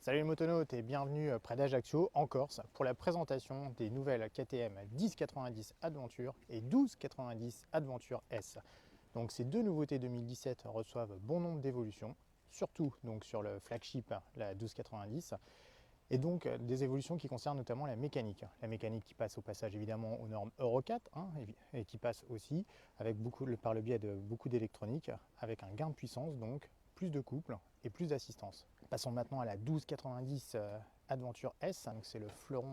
Salut les motonautes et bienvenue près d'Ajaccio, en Corse, pour la présentation des nouvelles KTM 1090 Adventure et 1290 Adventure S. Donc ces deux nouveautés 2017 reçoivent bon nombre d'évolutions, surtout donc sur le flagship, la 1290, et donc des évolutions qui concernent notamment la mécanique. La mécanique qui passe au passage évidemment aux normes Euro 4 et qui passe aussi avec par le biais de beaucoup d'électronique, avec un gain de puissance, donc plus de couple et plus d'assistance. Passons maintenant à la 1290 Adventure S, c'est le fleuron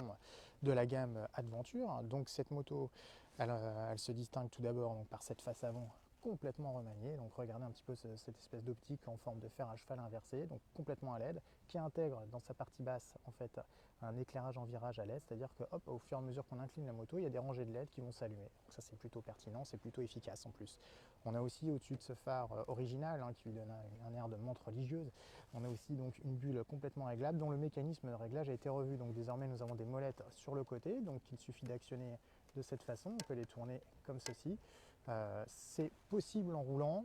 de la gamme Adventure. Donc cette moto, elle se distingue tout d'abord par cette face avant complètement remaniée. Donc regardez un petit peu cette espèce d'optique en forme de fer à cheval inversé, donc complètement à LED, qui intègre dans sa partie basse en fait un éclairage en virage à LED, c'est-à-dire que hop, au fur et à mesure qu'on incline la moto, il y a des rangées de LED qui vont s'allumer. Donc ça c'est plutôt pertinent, c'est plutôt efficace en plus. On a aussi au-dessus de ce phare original qui lui donne un air de montre religieuse, on a aussi donc une bulle complètement réglable dont le mécanisme de réglage a été revu. Donc désormais nous avons des molettes sur le côté, donc il suffit d'actionner de cette façon, on peut les tourner comme ceci. C'est possible en roulant,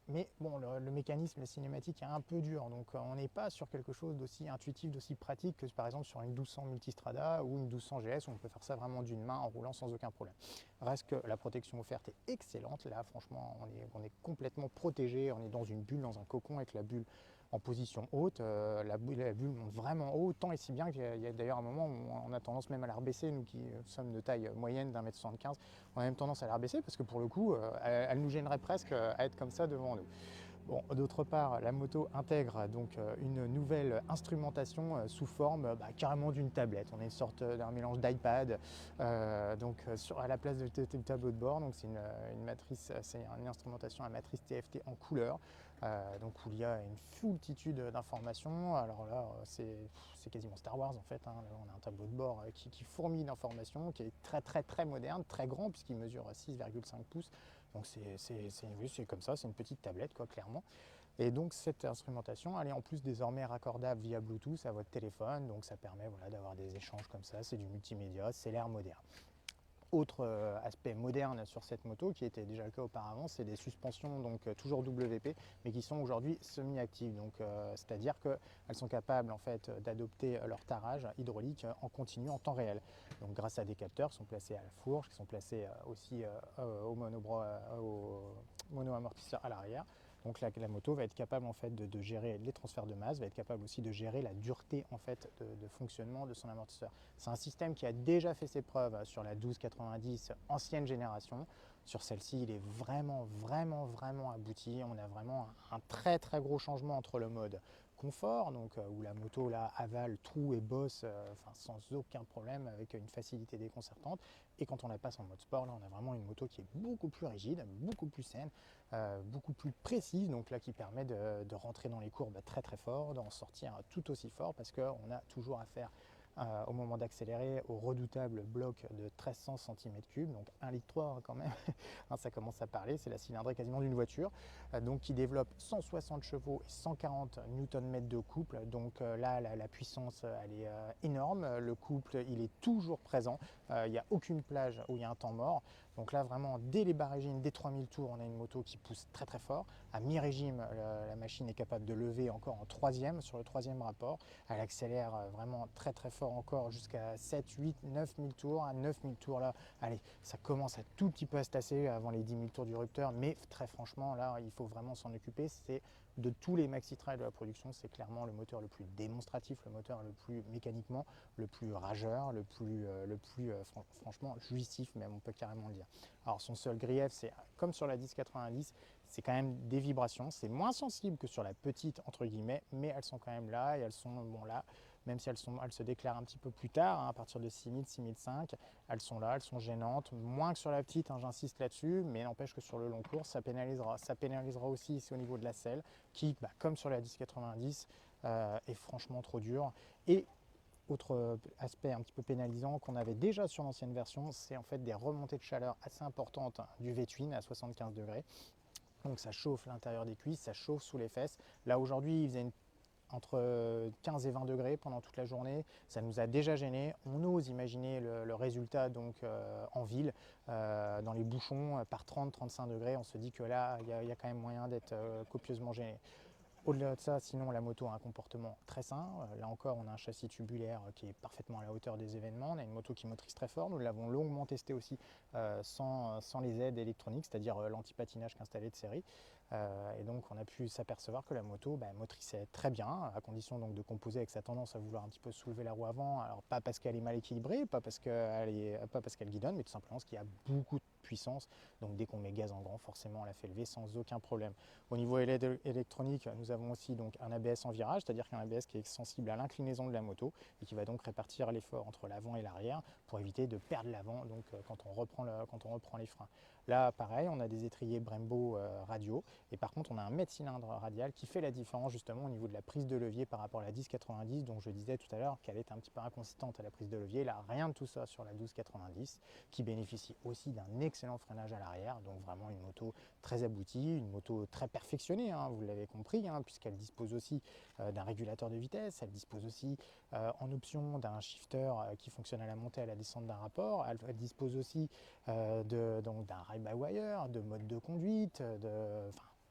mais bon, le mécanisme, la cinématique est un peu dur, donc on n'est pas sur quelque chose d'aussi intuitif, d'aussi pratique que par exemple sur une 1200 Multistrada ou une 1200 GS, où on peut faire ça vraiment d'une main en roulant sans aucun problème. Reste que la protection offerte est excellente, là franchement on est complètement protégé, on est dans une bulle, dans un cocon avec la bulle en position haute, la bulle monte vraiment haut, tant et si bien qu'il y a d'ailleurs un moment où on a tendance même à la rebaisser, nous qui sommes de taille moyenne d'1m75, on a même tendance à la rebaisser parce que pour le coup, elle nous gênerait presque à être comme ça devant nous. Bon, d'autre part, la moto intègre donc une nouvelle instrumentation sous forme carrément d'une tablette. On a une sorte d'un mélange d'iPad à la place du tableau de bord. Donc c'est une matrice, c'est une instrumentation à matrice TFT en couleur. Donc où il y a une foultitude d'informations. Alors là, c'est quasiment Star Wars en fait. On a un tableau de bord qui fourmille d'informations, qui est très moderne, très grand puisqu'il mesure 6,5 pouces. Donc c'est comme ça, c'est une petite tablette quoi, clairement. Et donc cette instrumentation, elle est en plus désormais raccordable via Bluetooth à votre téléphone, donc ça permet d'avoir des échanges comme ça, c'est du multimédia, c'est l'air moderne. Autre aspect moderne sur cette moto, qui était déjà le cas auparavant, c'est des suspensions toujours WP, mais qui sont aujourd'hui semi-actives. C'est-à-dire qu'elles sont capables en fait d'adopter leur tarage hydraulique en continu en temps réel. Donc grâce à des capteurs qui sont placés à la fourche, qui sont placés aussi au mono-amortisseur à l'arrière. Donc la moto va être capable en fait de gérer les transferts de masse, va être capable aussi de gérer la dureté en fait de fonctionnement de son amortisseur. C'est un système qui a déjà fait ses preuves sur la 1290 ancienne génération. Sur celle-ci, il est vraiment abouti. On a vraiment un très gros changement entre le mode confort, où la moto là avale, troue et bosse sans aucun problème, avec une facilité déconcertante. Et quand on la passe en mode sport, là on a vraiment une moto qui est beaucoup plus rigide, beaucoup plus saine, beaucoup plus précise, donc là qui permet de rentrer dans les courbes très fort, d'en sortir tout aussi fort, parce qu'on a toujours affaire au moment d'accélérer au redoutable bloc de 1300 cm3, donc 1,3 litre quand même, ça commence à parler, c'est la cylindrée quasiment d'une voiture, donc qui développe 160 chevaux et 140 Nm de couple, donc là la puissance elle est énorme, le couple il est toujours présent, il n'y a aucune plage où il y a un temps mort, donc là vraiment dès les bas régimes, dès 3000 tours, on a une moto qui pousse très fort, à mi-régime la machine est capable de lever encore en troisième, sur le troisième rapport, elle accélère vraiment très fort encore jusqu'à 7, 8, 9000 tours. À 9000 tours là, allez, ça commence à tout petit peu à se tasser avant les 10 000 tours du rupteur, mais très franchement là, il faut vraiment s'en occuper. C'est de tous les maxi trails de la production, c'est clairement le moteur le plus démonstratif, le moteur le plus mécaniquement, le plus rageur, le plus franchement jouissif même, on peut carrément le dire. Alors son seul grief, c'est comme sur la 1090, c'est quand même des vibrations, c'est moins sensible que sur la petite entre guillemets, mais elles sont quand même là et elles sont bon là, même si elles se déclarent un petit peu plus tard, à partir de 6000, 6005, elles sont là, elles sont gênantes, moins que sur la petite, j'insiste là-dessus, mais n'empêche que sur le long cours, ça pénalisera. Ça pénalisera aussi ici au niveau de la selle, qui, comme sur la 1090, est franchement trop dure. Et autre aspect un petit peu pénalisant qu'on avait déjà sur l'ancienne version, c'est en fait des remontées de chaleur assez importantes du V-twin à 75 degrés. Donc ça chauffe l'intérieur des cuisses, ça chauffe sous les fesses. Là aujourd'hui, il faisait entre 15 et 20 degrés pendant toute la journée, ça nous a déjà gêné. On ose imaginer le résultat en ville, dans les bouchons par 30-35 degrés, on se dit que là il y a quand même moyen d'être copieusement gêné. Au-delà de ça, sinon la moto a un comportement très sain. Là encore, on a un châssis tubulaire qui est parfaitement à la hauteur des événements. On a une moto qui motorise très fort. Nous l'avons longuement testé aussi sans les aides électroniques, c'est-à-dire l'anti-patinage qu'installé de série. Et donc on a pu s'apercevoir que la moto motrissait très bien, à condition donc de composer avec sa tendance à vouloir un petit peu soulever la roue avant. Alors pas parce qu'elle est mal équilibrée, pas parce qu'elle guidonne, mais tout simplement parce qu'il y a beaucoup de puissance. Donc dès qu'on met gaz en grand, forcément on la fait lever sans aucun problème. Au niveau électronique, nous avons aussi donc un ABS en virage, c'est-à-dire qu'un ABS qui est sensible à l'inclinaison de la moto et qui va donc répartir l'effort entre l'avant et l'arrière pour éviter de perdre l'avant quand on reprend les freins. Là, pareil, on a des étriers Brembo radio et par contre, on a un mètre-cylindre radial qui fait la différence justement au niveau de la prise de levier par rapport à la 1090 dont je disais tout à l'heure qu'elle était un petit peu inconsistante à la prise de levier. Là, rien de tout ça sur la 1290 qui bénéficie aussi d'un excellent freinage à l'arrière, donc vraiment une moto très aboutie, une moto très perfectionnée, hein, vous l'avez compris, hein, puisqu'elle dispose aussi d'un régulateur de vitesse, elle dispose aussi en option d'un shifter qui fonctionne à la montée et à la descente d'un rapport, elle dispose aussi d'un ride-by-wire, de mode de conduite,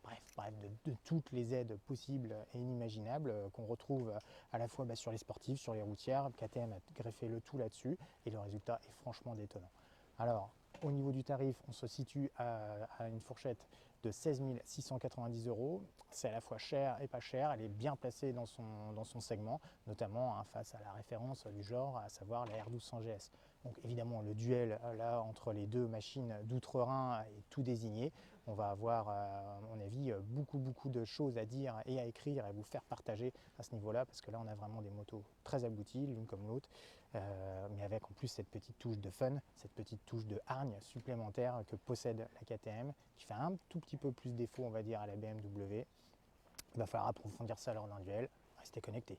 bref, de toutes les aides possibles et inimaginables qu'on retrouve à la fois sur les sportives, sur les routières. KTM a greffé le tout là-dessus et le résultat est franchement détonnant. Alors, au niveau du tarif, on se situe à une fourchette de 16 690 €. C'est à la fois cher et pas cher. Elle est bien placée dans son segment, notamment face à la référence du genre, à savoir la R1200 GS. Donc évidemment, le duel là entre les deux machines d'outre-Rhin est tout désigné. On va avoir, à mon avis, beaucoup de choses à dire et à écrire et à vous faire partager à ce niveau-là, parce que là, on a vraiment des motos très abouties, l'une comme l'autre, mais avec en plus cette petite touche de fun, cette petite touche de hargne supplémentaire que possède la KTM, qui fait un tout petit peu plus défaut, on va dire, à la BMW. Il va falloir approfondir ça lors d'un duel. Restez connectés.